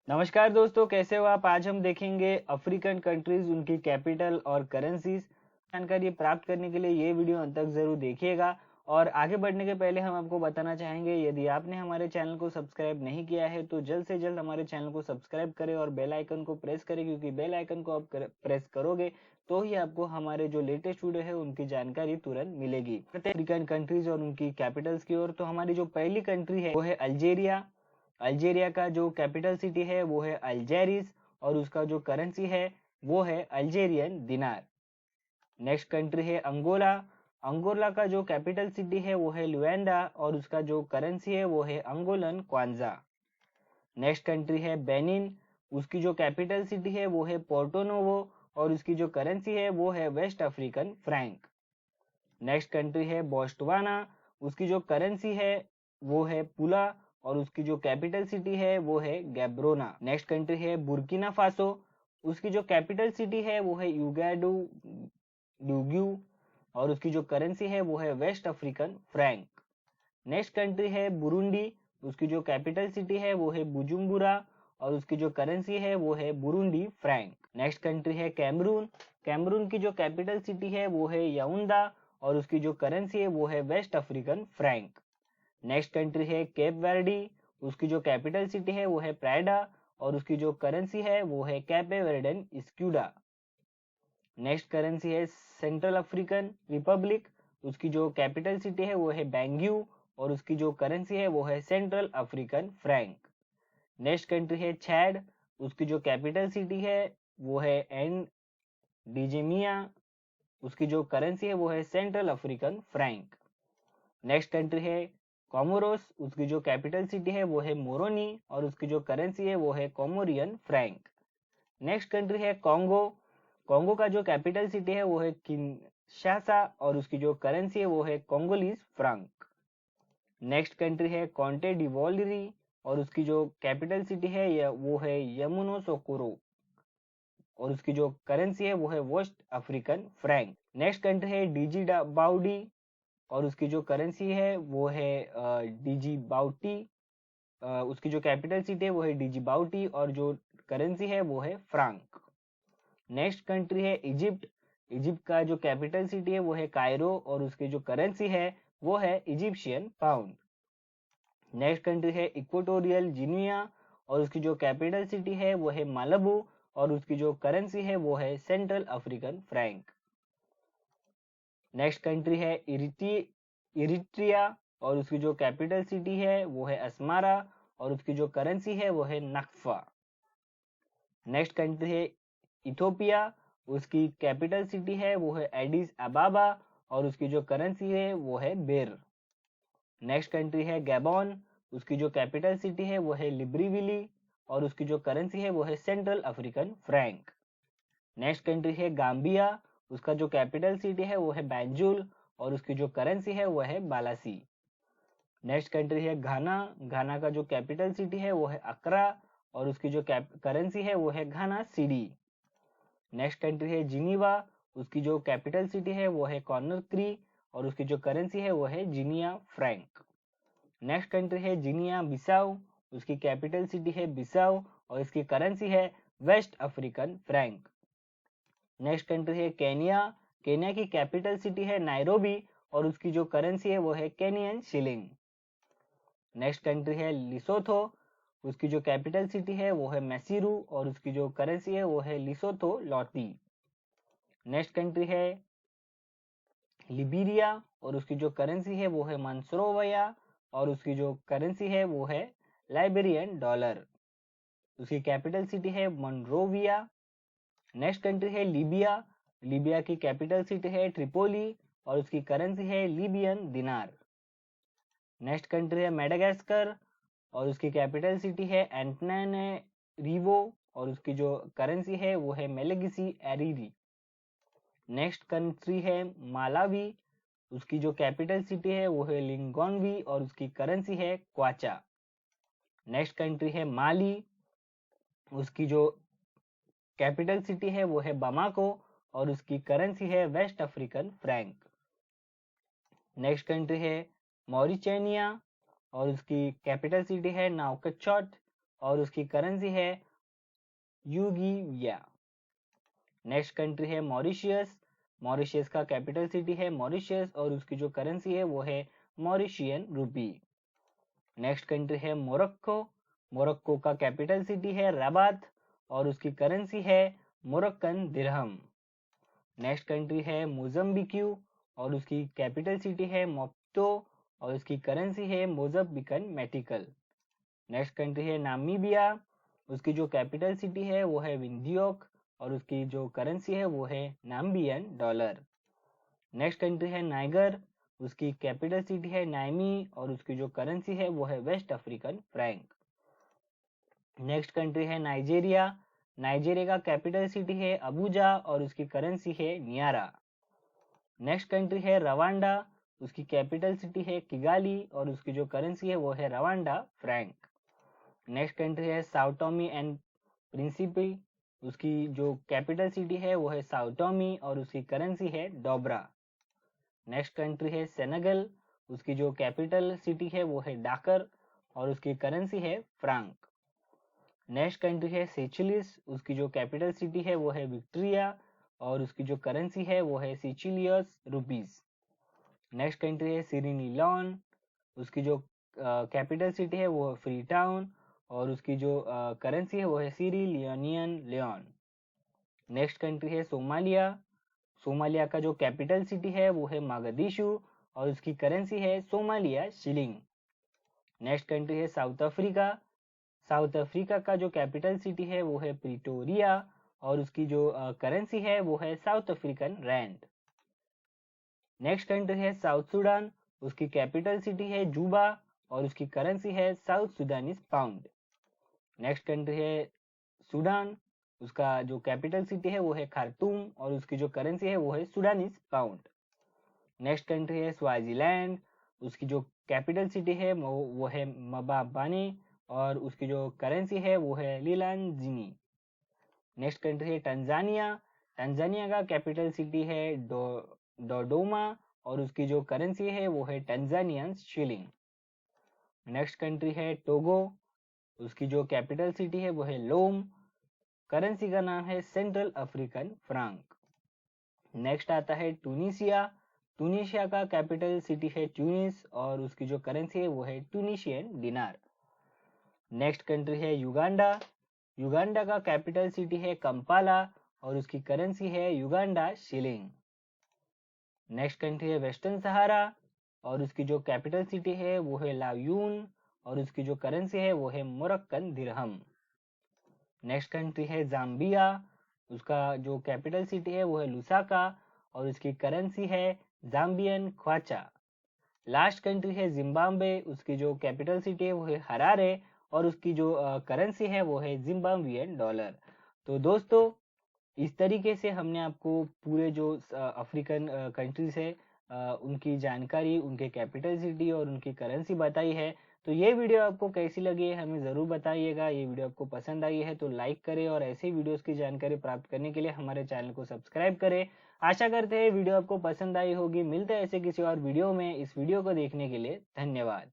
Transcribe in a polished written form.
नमस्कार दोस्तों, कैसे हो आप। आज हम देखेंगे अफ्रीकन कंट्रीज, उनकी कैपिटल और करेंसीज। जानकारी प्राप्त करने के लिए ये वीडियो अंत तक जरूर देखिएगा। और आगे बढ़ने के पहले हम आपको बताना चाहेंगे, यदि आपने हमारे चैनल को सब्सक्राइब नहीं किया है तो जल्द से जल्द हमारे चैनल को सब्सक्राइब करें और बेल आइकन को प्रेस करें, क्योंकि बेल आइकन को आप प्रेस करोगे तो ही आपको हमारे जो लेटेस्ट वीडियो है उनकी जानकारी तुरंत मिलेगी। अफ्रीकन कंट्रीज और उनकी कैपिटल्स की ओर, तो हमारी जो पहली कंट्री है वो है अल्जेरिया। अल्जेरिया का जो कैपिटल सिटी है वो है अल्जेरिस, और उसका जो करेंसी है वो है अल्जेरियन दिनार। नेक्स्ट कंट्री है अंगोला। अंगोला का जो कैपिटल सिटी है वो है लुएंडा, और उसका जो करेंसी है वो है अंगोलन क्वांजा। नेक्स्ट कंट्री है बेनिन। उसकी जो कैपिटल सिटी है वो है पोर्टो नोवो, और उसकी जो करेंसी है वो है West African franc. Next country है बोस्टवाना। उसकी जो करेंसी है वो है पुला, और उसकी जो कैपिटल सिटी है वो है गैब्रोना। नेक्स्ट कंट्री है बुर्किना फासो। उसकी जो कैपिटल सिटी है वो है यूगाडू ड्यूग्यू, और उसकी जो करेंसी है वो है West African franc. Next country है बुरुंडी। उसकी जो कैपिटल सिटी है वो है बुजुम्बुरा, और उसकी जो करेंसी है वो है बुरुंडी फ्रैंक। नेक्स्ट कंट्री है कैमरून। कैमरून की जो कैपिटल सिटी है वो है याउंडा, और उसकी जो करेंसी है वो है West African franc. Next country है केप वर्डी। उसकी जो कैपिटल सिटी है वो है प्राइडा, और उसकी जो करेंसी है वो है कैपे वर्डेन स्क्यूडा। नेक्स्ट करेंसी है सेंट्रल अफ्रीकन रिपब्लिक। उसकी जो कैपिटल सिटी है वो है बैंग्यू, और उसकी जो करेंसी है वो है central African franc. Next country है छैड। उसकी जो कैपिटल सिटी है वो है एन डिजेमिया। उसकी जो करेंसी है वो है central African franc. Next country है कोमोरोस। उसकी जो कैपिटल सिटी है वो है मोरोनी, और उसकी जो करेंसी है वो है कोमोरियन फ्रैंक। नेक्स्ट कंट्री है कॉन्गो। कॉन्गो का जो कैपिटल सिटी है वो है किनशासा, और उसकी जो करेंसी है वो है कोंगोलीज फ्रैंक। नेक्स्ट कंट्री है कॉन्टे डिवोलरी, और उसकी जो कैपिटल सिटी है वो है यमुनोसोकोरो, और उसकी जो करेंसी है वो है West African franc. Next country है डीजी बाउडी, और उसकी जो करेंसी है वो है डीजी बाउटी। उसकी जो कैपिटल सिटी है वो है डीजी बाउटी, और जो करेंसी है वो है फ्रांक। नेक्स्ट कंट्री है इजिप्ट। इजिप्ट का जो कैपिटल सिटी है वो है कायरो, और उसकी जो करेंसी है वो है इजिप्शियन पाउंड। नेक्स्ट कंट्री है इक्वेटोरियल गिनिया, और उसकी जो कैपिटल सिटी है वो है मालबू, और उसकी जो करेंसी है वो है central African franc. Next country है इरिट्रिया, और उसकी जो कैपिटल सिटी है वो है अस्मारा, और उसकी जो करेंसी है वो है नक्फा। नेक्स्ट कंट्री है इथोपिया। उसकी कैपिटल सिटी है वो है एडिस अबाबा, और उसकी जो करेंसी है वो है बेर। नेक्स्ट कंट्री है गैबॉन। उसकी जो कैपिटल सिटी है वो है लिब्रीविली, और उसकी जो करेंसी है वो है central African franc. Next country है गाम्बिया। उसका जो कैपिटल सिटी है वो है बैंजुल, और उसकी जो करेंसी है वो है बालासी। नेक्स्ट कंट्री है घाना। घाना का जो कैपिटल सिटी है वो है अक्रा, और उसकी जो करेंसी है वो है घाना सीडी। नेक्स्ट कंट्री है जिनीवा। उसकी जो कैपिटल सिटी है वो है कॉर्नक्री, और उसकी जो करेंसी है वो है जिनिया फ्रैंक। नेक्स्ट कंट्री है जिनिया बिसाऊ। उसकी कैपिटल सिटी है बिसाऊ, और इसकी करेंसी है West African franc. Next country है केनिया। केनिया की कैपिटल सिटी है नायरोबी, और उसकी जो करेंसी है वो है केनियन शिलिंग। नेक्स्ट कंट्री है लिसोथो। उसकी जो कैपिटल सिटी है वो है मैसीरू, और उसकी जो करेंसी है वो है लिसोथो लॉटी। नेक्स्ट कंट्री है लिबीरिया, और उसकी जो करेंसी है वो है मंसरोवया, और उसकी जो करेंसी है वो है लाइबेरियन डॉलर। उसकी कैपिटल सिटी है मनरोविया। नेक्स्ट कंट्री है लीबिया। लीबिया की कैपिटल सिटी है ट्रिपोली, और उसकी करेंसी है लीबियन दिनार। नेक्स्ट कंट्री है मेडागास्कर, और उसकी कैपिटल सिटी है एंटनानरिवो, और उसकी जो करेंसी है वो है मेलेगिसी एरिरी। नेक्स्ट कंट्री है मालावी। उसकी जो कैपिटल सिटी है वो है लिंगोनवी, और उसकी करेंसी है क्वाचा। नेक्स्ट कंट्री है माली। उसकी जो कैपिटल सिटी है वो है बमाको, और उसकी करेंसी है West African franc. Next country है मॉरिटेनिया, और उसकी कैपिटल सिटी है नाउकचॉट, और उसकी करेंसी है यूगिया। नेक्स्ट कंट्री है मॉरिशियस। मॉरिशियस का कैपिटल सिटी है मॉरिशियस और उसकी जो करेंसी है वो है मॉरिशियन रूपी। नेक्स्ट कंट्री है मोरक्को। मोरक्को का कैपिटल सिटी है रबात और उसकी करेंसी है मोरक्कन दिरहम। नेक्स्ट कंट्री है मोजम्बिक्यू और उसकी कैपिटल सिटी है मोप्तो और उसकी करेंसी है मोजम्बिकन मेटिकल। नेक्स्ट कंट्री है नामीबिया। उसकी जो कैपिटल सिटी है वो है विंडियोक और उसकी जो करेंसी है वो है नाम्बियन डॉलर। नेक्स्ट कंट्री है नाइगर। उसकी कैपिटल सिटी है नाइमी और उसकी जो करेंसी है वो है West African franc. Next country है नाइजेरिया। नाइजेरिया का कैपिटल सिटी है अबुजा और उसकी करेंसी है नियारा। नेक्स्ट कंट्री है रवांडा। उसकी कैपिटल सिटी है किगाली और उसकी जो करेंसी है वो है रवांडा फ्रैंक। नेक्स्ट कंट्री है साओ टोमी एंड प्रिंसिपी। उसकी जो कैपिटल सिटी है वो है साओ टोमी और उसकी करेंसी है डोबरा। नेक्स्ट कंट्री है सेनेगल। उसकी जो कैपिटल सिटी है वो है डाकर और उसकी करेंसी है फ्रांक। नेक्स्ट कंट्री है सेचिलिस। उसकी जो कैपिटल सिटी है वो है विक्टोरिया और उसकी जो करेंसी है वो है सिचिलियस रुपीस। नेक्स्ट कंट्री है सिरिनी लॉन। उसकी जो कैपिटल सिटी है वो है फ्री टाउन और उसकी जो करेंसी है वो है सीरी लियोनियन लियोन। नेक्स्ट कंट्री है सोमालिया। सोमालिया का जो कैपिटल सिटी है वो है मागदीशु और उसकी करेंसी है सोमालिया शिलिंग। नेक्स्ट कंट्री है साउथ अफ्रीका। साउथ अफ्रीका का जो कैपिटल सिटी है वो है प्रिटोरिया और उसकी जो करेंसी है वो है South African rand. Next country है साउथ सुडान। उसकी कैपिटल सिटी है जूबा और उसकी करेंसी है South Sudanese pound. Next country है सूडान। उसका जो कैपिटल सिटी है वो है खार्तूम और उसकी जो करेंसी है वो है सुडानीज पाउंड। नेक्स्ट कंट्री है स्वाजीलैंड। उसकी जो कैपिटल सिटी है वो है मबाबानी और उसकी जो करेंसी है वो है लीलांजिनी। नेक्स्ट कंट्री है टंजानिया। टंजानिया का कैपिटल सिटी है डोडोमा और उसकी जो करेंसी है वो है टंजानियन शिलिंग। नेक्स्ट कंट्री है टोगो। उसकी जो कैपिटल सिटी है वो है लोम। करेंसी का नाम है सेंट्रल अफ्रीकन फ्रांक। नेक्स्ट आता है टूनिसिया। टूनिशिया का कैपिटल सिटी है ट्यूनिस और उसकी जो करेंसी है वो है ट्यूनिशियन दिनार। नेक्स्ट कंट्री है युगांडा। युगांडा का कैपिटल सिटी है कंपाला और उसकी करेंसी है युगांडा शिलिंग। नेक्स्ट कंट्री है वेस्टर्न सहारा और उसकी जो कैपिटल सिटी है वो है लायून और उसकी जो करेंसी है वो है मोरक्कन दिरहम। नेक्स्ट कंट्री है जाम्बिया। उसका जो कैपिटल सिटी है वो है लुसाका और उसकी करेंसी है जाम्बियन ख्वाचा। लास्ट कंट्री है जिम्बाब्वे। उसकी जो कैपिटल सिटी है वो है हरारे और उसकी जो करेंसी है वो है जिम्बाब्वियन डॉलर। तो दोस्तों इस तरीके से हमने आपको पूरे जो अफ्रीकन कंट्रीज है उनकी जानकारी, उनके कैपिटल सिटी और उनकी करेंसी बताई है। तो ये वीडियो आपको कैसी लगी है हमें ज़रूर बताइएगा। ये वीडियो आपको पसंद आई है तो लाइक करें और ऐसे वीडियोस की जानकारी प्राप्त करने के लिए हमारे चैनल को सब्सक्राइब करें। आशा करते हैं वीडियो आपको पसंद आई होगी। मिलते हैं ऐसे किसी और वीडियो में। इस वीडियो को देखने के लिए धन्यवाद।